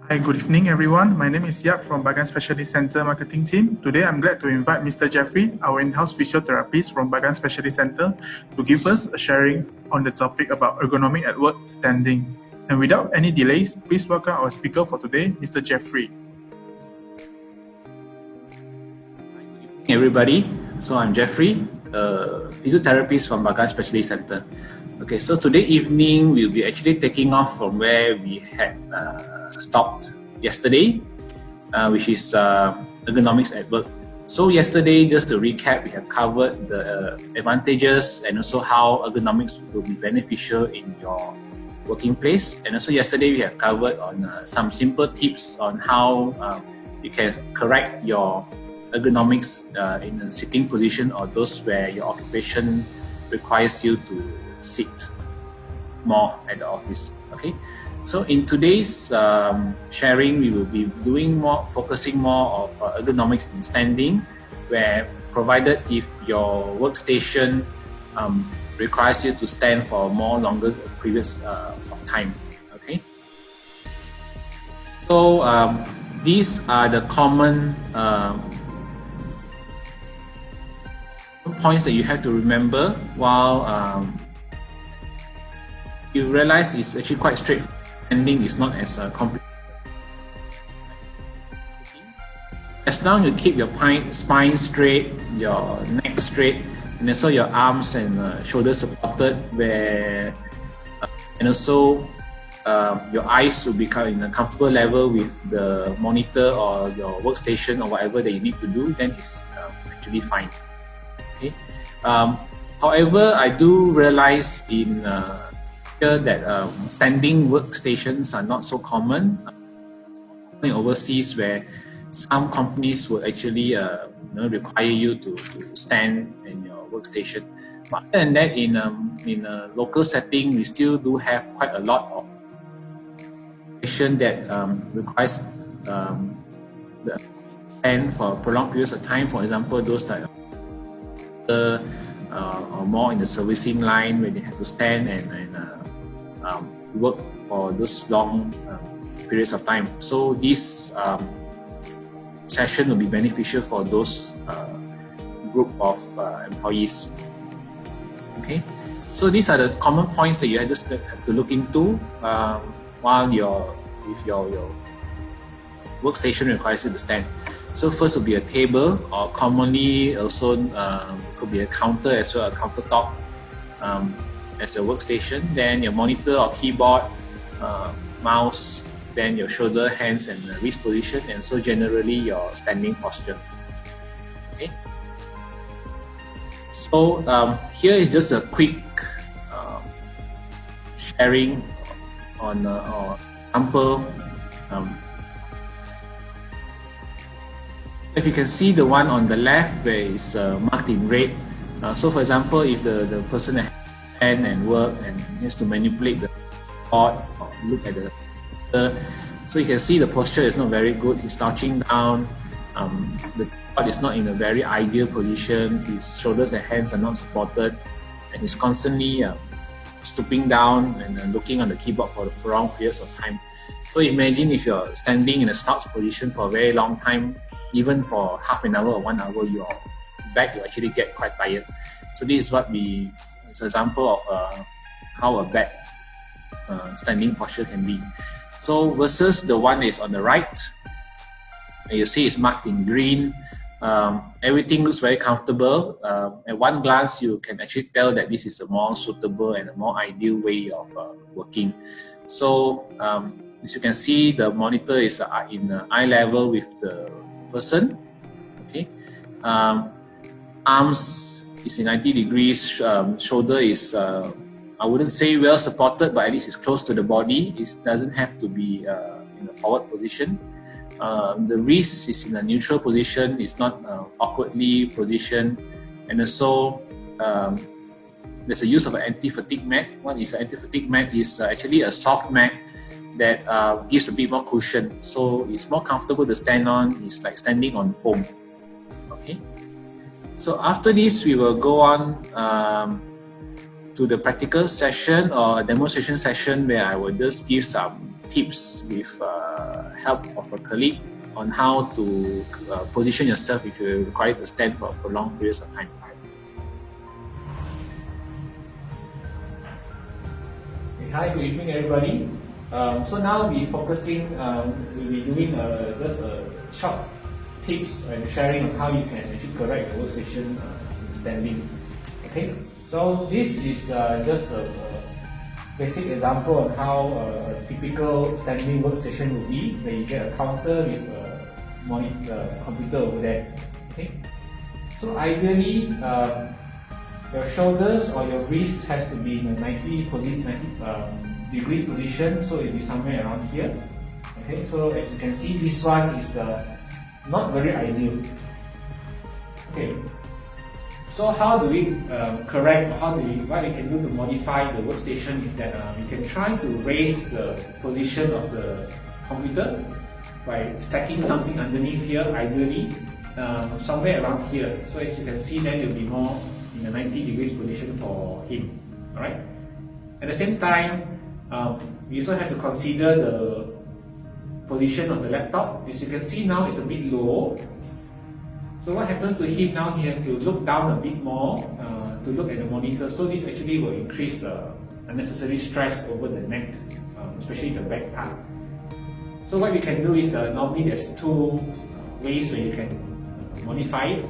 Hi, good evening everyone. My name is Yap from Bagan Specialist Center Marketing Team. Today I'm glad to invite Mr. Jeffry, our in-house physiotherapist from Bagan Specialist Center, to give us a sharing on the topic about ergonomic at work standing. And without any delays, please welcome our speaker for today, Mr. Jeffry. Everybody, so I'm Jeffrey, physiotherapist from Bagan Specialist Center. Okay, so today evening we'll be actually taking off from where we had stopped yesterday, which is ergonomics at work. So yesterday, just to recap, we have covered the advantages and also how ergonomics will be beneficial in your working place. And also yesterday we have covered on some simple tips on how you can correct your ergonomics in a sitting position or those where your occupation requires you to sit more at the office. Okay, so in today's sharing, we will be focusing more of ergonomics in standing, where provided if your workstation requires you to stand for more longer periods of time. Okay, so these are the common points that you have to remember while you realize it's actually quite straightforward. Standing is not as complicated. As long as you keep your spine straight, your neck straight, and also your arms and shoulders supported, and also your eyes will become in a comfortable level with the monitor or your workstation or whatever that you need to do, then it's actually fine. Okay. However, I do realize in here that standing workstations are not so common overseas, where some companies will actually require you to stand in your workstation. But other than that, in a local setting, we still do have quite a lot of station that requires the stand for prolonged periods of time. For example, those that or more in the servicing line where they have to stand and work for those long periods of time. So this session will be beneficial for those group of employees. Okay, so these are the common points that you just have to look into while your workstation requires you to stand. So first will be a table, or commonly also could be a counter as well, a countertop as a workstation. Then your monitor or keyboard, mouse, then your shoulder, hands and wrist position, and so generally your standing posture. Okay. So here is just a quick sharing on example. If you can see the one on the left where it's marked in red. So for example, if the person has to stand and work and has to manipulate the board or look at the so you can see the posture is not very good. He's slouching down. The board is not in a very ideal position. His shoulders and hands are not supported, and he's constantly stooping down and looking on the keyboard for the prolonged periods of time. So imagine if you're standing in a slouch position for a very long time, even for half an hour or 1 hour, your back will actually get quite tired. So this is what it's an example of how a bad standing posture can be. So versus the one is on the right, you see it's marked in green. Everything looks very comfortable. At one glance, you can actually tell that this is a more suitable and a more ideal way of working. So as you can see, the monitor is in eye level with the person. Okay, arms is in 90 degrees. Shoulder is I wouldn't say well supported, but at least it's close to the body. It doesn't have to be in a forward position. The wrist is in a neutral position. It's not awkwardly positioned, and also there's a use of an anti-fatigue mat. What is an anti-fatigue mat? Is actually a soft mat that gives a bit more cushion, so it's more comfortable to stand on. It's like standing on foam. Okay, so after this we will go on to the practical session or demonstration session, where I will just give some tips with help of a colleague on how to position yourself if you're required to stand for prolonged periods of time. Hi, good evening everybody. So now we'll be doing just short tips and sharing on how you can actually correct the workstation standing. Okay, so this is just a basic example on how a typical standing workstation would be, where you get a counter with a monitor, computer over there. Okay, so ideally your shoulders or your wrist has to be in a 90 degrees position, so it'll be somewhere around here. Okay, so as you can see, this one is not very ideal. Okay, so how do we correct, what we can do to modify the workstation is that we can try to raise the position of the computer by stacking something underneath here, ideally somewhere around here. So as you can see, then it will be more in a 90 degrees position for him. Alright. At the same time, we also have to consider the position of the laptop. As you can see now, it's a bit low. So what happens to him now? He has to look down a bit more to look at the monitor. So this actually will increase unnecessary stress over the neck, especially the back part. So what we can do is normally there's two ways where you can modify it.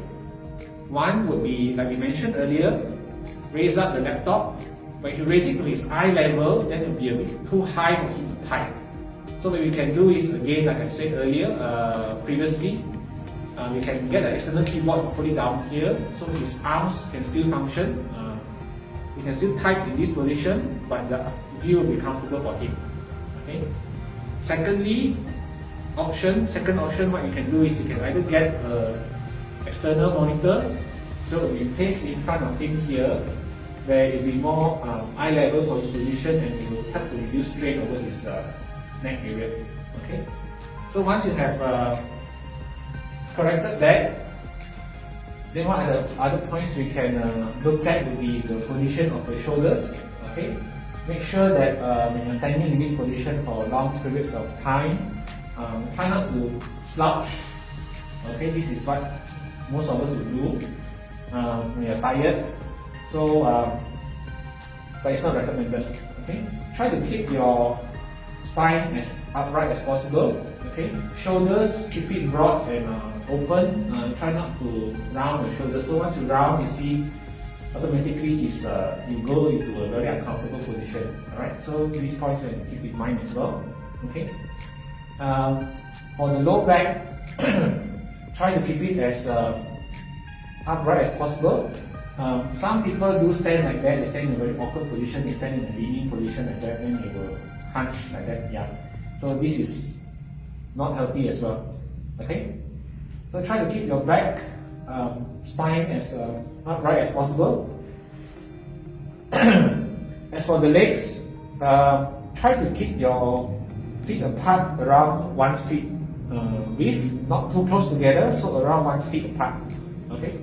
One would be, like we mentioned earlier, raise up the laptop, but if you raise it to his eye level, then it will be a bit too high for him to type. So what we can do is, again, like I said earlier, previously, we can get an external keyboard and put it down here, so his arms can still function. He can still type in this position, but the view will be comfortable for him. Okay. Second option, what you can do is you can either get external monitor, so it will be placed in front of him here, where it will be more eye level for his position, and it will help to reduce strain over his neck area. Okay, so once you have corrected that, then what are the other points we can look at would be the position of the shoulders. Okay, make sure that when you're standing in this position for long periods of time, try not to slouch. Okay, this is what most of us will do when you're tired. So, but it's not recommended. Okay, try to keep your spine as upright as possible. Okay, shoulders, keep it broad and open. Try not to round the shoulders. So once you round, you see automatically you go into a very uncomfortable position. All right. So these points you can keep in mind as well. Okay. For the low back, try to keep it as upright as possible. Some people do stand like that. They stand in a very awkward position. They stand in a leaning position like that, and they will hunch like that. Yeah. So this is not healthy as well. Okay. So try to keep your back spine as upright as possible. As for the legs, try to keep your feet apart around 1 feet width, not too close together, so around 1 feet apart. Okay.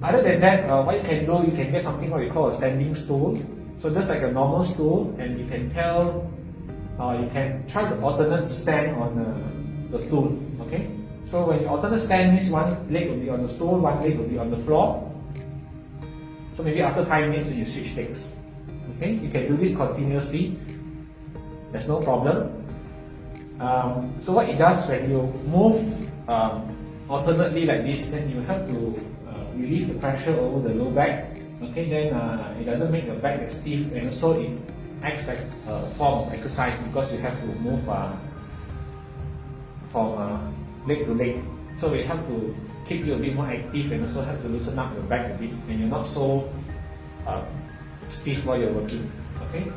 Other than that, what you can do, you can get something what we call a standing stool. So just like a normal stool, and you can you can try to alternate stand on the stool. Okay. So when you alternate stand, means one leg will be on the stool, one leg will be on the floor. So maybe after 5 minutes, you switch legs. Okay. You can do this continuously. There's no problem. So what it does when you move alternately like this, then you have to relieve the pressure over the low back. Okay, then it doesn't make the back stiff, and also it acts like a form of exercise because you have to move from leg to leg. So we have to keep you a bit more active, and also have to loosen up your back a bit, and you're not so stiff while you're working. Okay.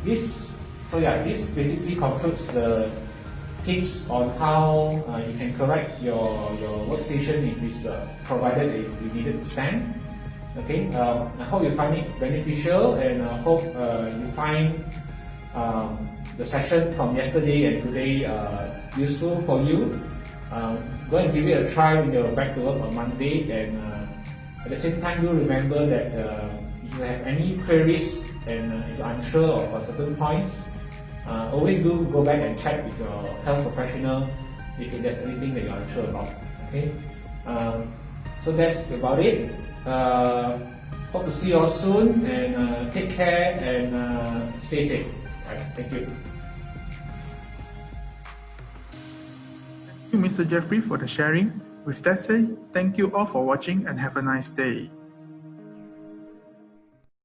This basically concludes the tips on how you can correct your workstation if it's provided if you needed to stand. Okay, I hope you find it beneficial, and I hope you find the session from yesterday and today useful for you. Go and give it a try when you're back to work on Monday, and at the same time, do remember that if you have any queries and if you're unsure of certain points, Always do go back and check with your health professional if there's anything that you're unsure about. Okay, so that's about it. Hope to see you all soon, and take care and stay safe. Right, thank you. Thank you, Mr. Jeffrey, for the sharing. With that said, thank you all for watching and have a nice day.